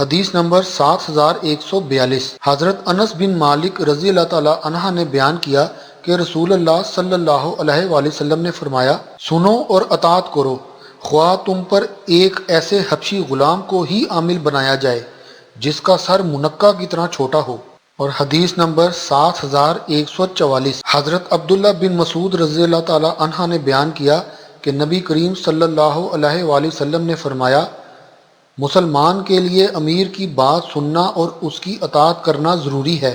حدیث نمبر 7142۔ حضرت انس بن مالک رضی اللہ تعالی عنہ نے بیان کیا کہ رسول اللہ صلی اللہ علیہ وآلہ وسلم نے فرمایا، سنو اور اطاعت کرو، خواہ تم پر ایک ایسے حبشی غلام کو ہی عامل بنایا جائے جس کا سر منقع کی طرح چھوٹا ہو۔ اور حدیث نمبر 7144۔ حضرت عبداللہ بن مسعود رضی اللہ تعالی عنہ نے بیان کیا کہ نبی کریم صلی اللہ علیہ وآلہ وسلم نے فرمایا، مسلمان کے لیے امیر کی بات سننا اور اس کی اطاعت کرنا ضروری ہے،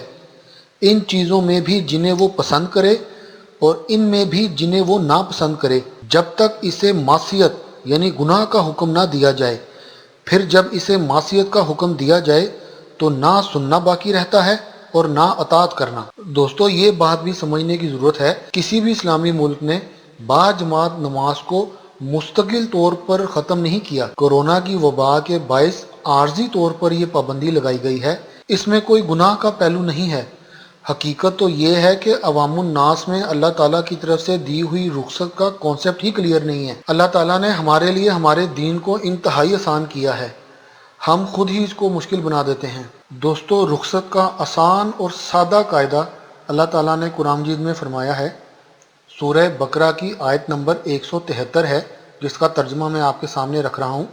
ان چیزوں میں بھی جنہیں وہ پسند کرے اور ان میں بھی جنہیں وہ ناپسند کرے، جب تک اسے معصیت یعنی گناہ کا حکم نہ دیا جائے۔ پھر جب اسے معصیت کا حکم دیا جائے تو نہ سننا باقی رہتا ہے اور نہ اطاعت کرنا۔ دوستو یہ بات بھی سمجھنے کی ضرورت ہے، کسی بھی اسلامی ملک نے با جماعت نماز کو مستقل طور پر ختم نہیں کیا۔ کورونا کی وبا کے باعث عارضی طور پر یہ پابندی لگائی گئی ہے، اس میں کوئی گناہ کا پہلو نہیں ہے۔ حقیقت تو یہ ہے کہ عوام الناس میں اللہ تعالیٰ کی طرف سے دی ہوئی رخصت کا کانسیپٹ ہی کلیئر نہیں ہے۔ اللہ تعالیٰ نے ہمارے لیے ہمارے دین کو انتہائی آسان کیا ہے، ہم خود ہی اس کو مشکل بنا دیتے ہیں۔ دوستو رخصت کا آسان اور سادہ قاعدہ اللہ تعالیٰ نے قرآن مجید میں فرمایا ہے۔ سورہ بقرہ کی آیت نمبر 173 ہے، جس کا ترجمہ میں آپ کے سامنے رکھ رہا ہوں۔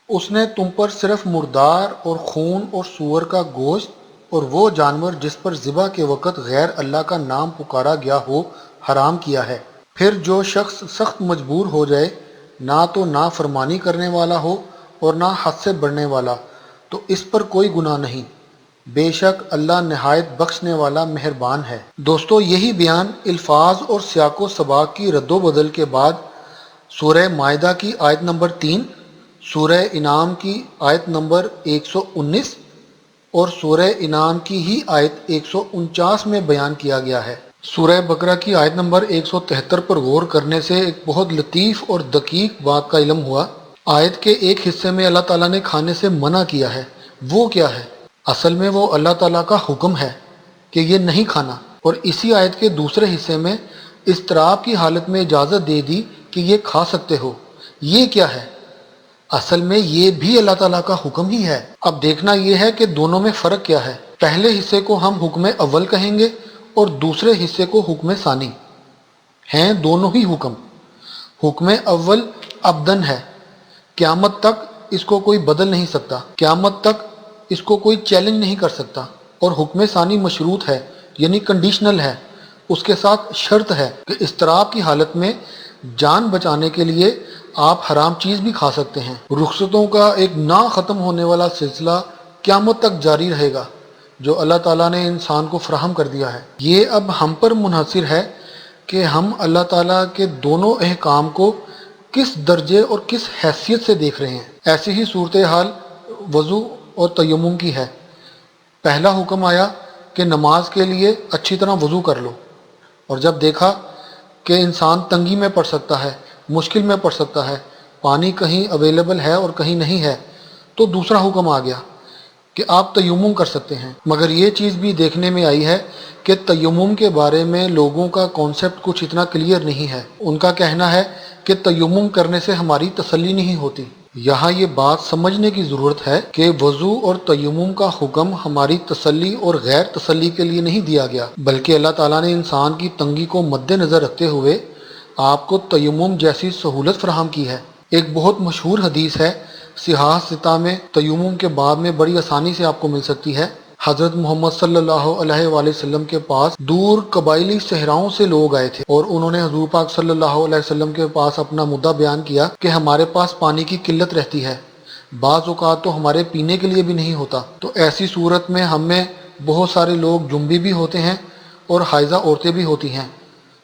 اس نے تم پر صرف مردار اور خون اور سور کا گوشت اور وہ جانور جس پر ذبح کے وقت غیر اللہ کا نام پکارا گیا ہو حرام کیا ہے۔ پھر جو شخص سخت مجبور ہو جائے، نہ تو نافرمانی کرنے والا ہو اور نہ حد سے بڑھنے والا، تو اس پر کوئی گناہ نہیں، بے شک اللہ نہایت بخشنے والا مہربان ہے۔ دوستو یہی بیان الفاظ اور سیاق و سباق کی رد و بدل کے بعد سورہ مائدہ کی آیت نمبر 3، سورہ انعام کی آیت نمبر 119 اور سورہ انعام کی ہی آیت 149 میں بیان کیا گیا ہے۔ سورہ بقرہ کی آیت نمبر 173 پر غور کرنے سے ایک بہت لطیف اور دقیق بات کا علم ہوا۔ آیت کے ایک حصے میں اللہ تعالیٰ نے کھانے سے منع کیا ہے، وہ کیا ہے؟ اصل میں وہ اللہ تعالیٰ کا حکم ہے کہ یہ نہیں کھانا، اور اسی آیت کے دوسرے حصے میں اضطراب کی حالت میں اجازت دے دی کہ یہ کھا سکتے ہو۔ یہ کیا ہے؟ اصل میں یہ بھی اللہ تعالیٰ کا حکم ہی ہے۔ اب دیکھنا یہ ہے کہ دونوں میں فرق کیا ہے۔ پہلے حصے کو ہم حکم اول کہیں گے اور دوسرے حصے کو حکم ثانی۔ ہیں دونوں ہی حکم۔ حکم اول ابدن ہے، قیامت تک اس کو کوئی بدل نہیں سکتا، قیامت تک اس کو کوئی چیلنج نہیں کر سکتا۔ اور حکم ثانی مشروط ہے، یعنی کنڈیشنل ہے، اس کے ساتھ شرط ہے کہ اضطراب کی حالت میں جان بچانے کے لیے آپ حرام چیز بھی کھا سکتے ہیں۔ رخصتوں کا ایک نہ ختم ہونے والا سلسلہ قیامت تک جاری رہے گا جو اللہ تعالیٰ نے انسان کو فراہم کر دیا ہے۔ یہ اب ہم پر منحصر ہے کہ ہم اللہ تعالیٰ کے دونوں احکام کو کس درجے اور کس حیثیت سے دیکھ رہے ہیں۔ ایسی ہی صورتحال وضو اور تیمم کی ہے۔ پہلا حکم آیا کہ نماز کے لیے اچھی طرح وضو کر لو، اور جب دیکھا کہ انسان تنگی میں پڑ سکتا ہے، مشکل میں پڑ سکتا ہے، پانی کہیں اویلیبل ہے اور کہیں نہیں ہے، تو دوسرا حکم آ گیا کہ آپ تیمم کر سکتے ہیں۔ مگر یہ چیز بھی دیکھنے میں آئی ہے کہ تیمم کے بارے میں لوگوں کا کانسیپٹ کچھ اتنا کلیئر نہیں ہے۔ ان کا کہنا ہے کہ تیمم کرنے سے ہماری تسلی نہیں ہوتی۔ یہاں یہ بات سمجھنے کی ضرورت ہے کہ وضو اور تیمم کا حکم ہماری تسلی اور غیر تسلی کے لیے نہیں دیا گیا، بلکہ اللہ تعالیٰ نے انسان کی تنگی کو مد نظر رکھتے ہوئے آپ کو تیمم جیسی سہولت فراہم کی ہے۔ ایک بہت مشہور حدیث ہے، صحاح ستہ میں، تیمم کے بعد میں بڑی آسانی سے آپ کو مل سکتی ہے۔ حضرت محمد صلی اللہ علیہ وآلہ وسلم کے پاس دور قبائلی صحراؤں سے لوگ آئے تھے، اور انہوں نے حضور پاک صلی اللہ علیہ وسلم کے پاس اپنا مدعا بیان کیا کہ ہمارے پاس پانی کی قلت رہتی ہے، بعض اوقات تو ہمارے پینے کے لیے بھی نہیں ہوتا۔ تو ایسی صورت میں ہم میں بہت سارے لوگ جنبی بھی ہوتے ہیں اور حائضہ عورتیں بھی ہوتی ہیں،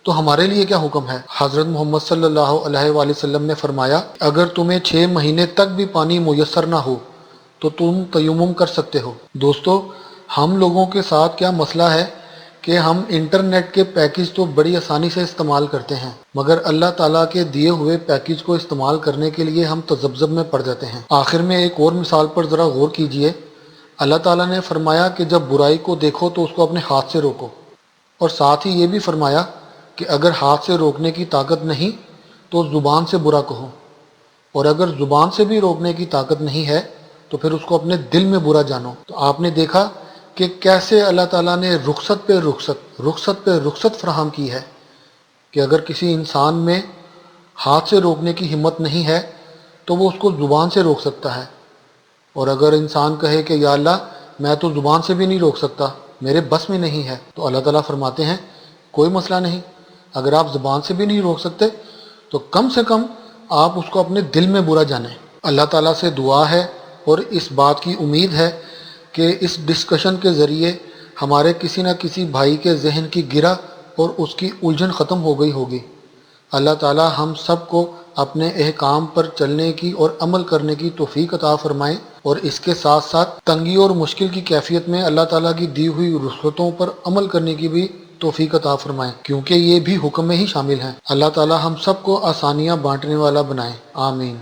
تو ہمارے لیے کیا حکم ہے؟ حضرت محمد صلی اللہ علیہ وآلہ وسلم نے فرمایا، اگر تمہیں 6 مہینے تک بھی پانی میسر نہ ہو تو تم تیمم کر سکتے ہو۔ دوستو ہم لوگوں کے ساتھ کیا مسئلہ ہے کہ ہم انٹرنیٹ کے پیکج تو بڑی آسانی سے استعمال کرتے ہیں، مگر اللہ تعالیٰ کے دیے ہوئے پیکج کو استعمال کرنے کے لیے ہم تذبذب میں پڑ جاتے ہیں۔ آخر میں ایک اور مثال پر ذرا غور کیجئے۔ اللہ تعالیٰ نے فرمایا کہ جب برائی کو دیکھو تو اس کو اپنے ہاتھ سے روکو، اور ساتھ ہی یہ بھی فرمایا کہ اگر ہاتھ سے روکنے کی طاقت نہیں تو زبان سے برا کہو، اور اگر زبان سے بھی روکنے کی طاقت نہیں ہے تو پھر اس کو اپنے دل میں برا جانو۔ تو آپ نے دیکھا کہ کیسے اللہ تعالیٰ نے رخصت پہ رخصت فراہم کی ہے، کہ اگر کسی انسان میں ہاتھ سے روکنے کی ہمت نہیں ہے تو وہ اس کو زبان سے روک سکتا ہے، اور اگر انسان کہے کہ یا اللہ میں تو زبان سے بھی نہیں روک سکتا، میرے بس میں نہیں ہے، تو اللہ تعالیٰ فرماتے ہیں کوئی مسئلہ نہیں، اگر آپ زبان سے بھی نہیں روک سکتے تو کم سے کم آپ اس کو اپنے دل میں برا جانیں۔ اللہ تعالیٰ سے دعا ہے اور اس بات کی امید ہے کہ اس ڈسکشن کے ذریعے ہمارے کسی نہ کسی بھائی کے ذہن کی گرہ اور اس کی الجھن ختم ہو گئی ہوگی۔ اللہ تعالیٰ ہم سب کو اپنے احکام پر چلنے کی اور عمل کرنے کی توفیق عطا فرمائے، اور اس کے ساتھ ساتھ تنگی اور مشکل کی کیفیت میں اللہ تعالیٰ کی دی ہوئی رخصتوں پر عمل کرنے کی بھی توفیق عطا فرمائے، کیونکہ یہ بھی حکم میں ہی شامل ہیں۔ اللہ تعالیٰ ہم سب کو آسانیاں بانٹنے والا بنائے، آمین۔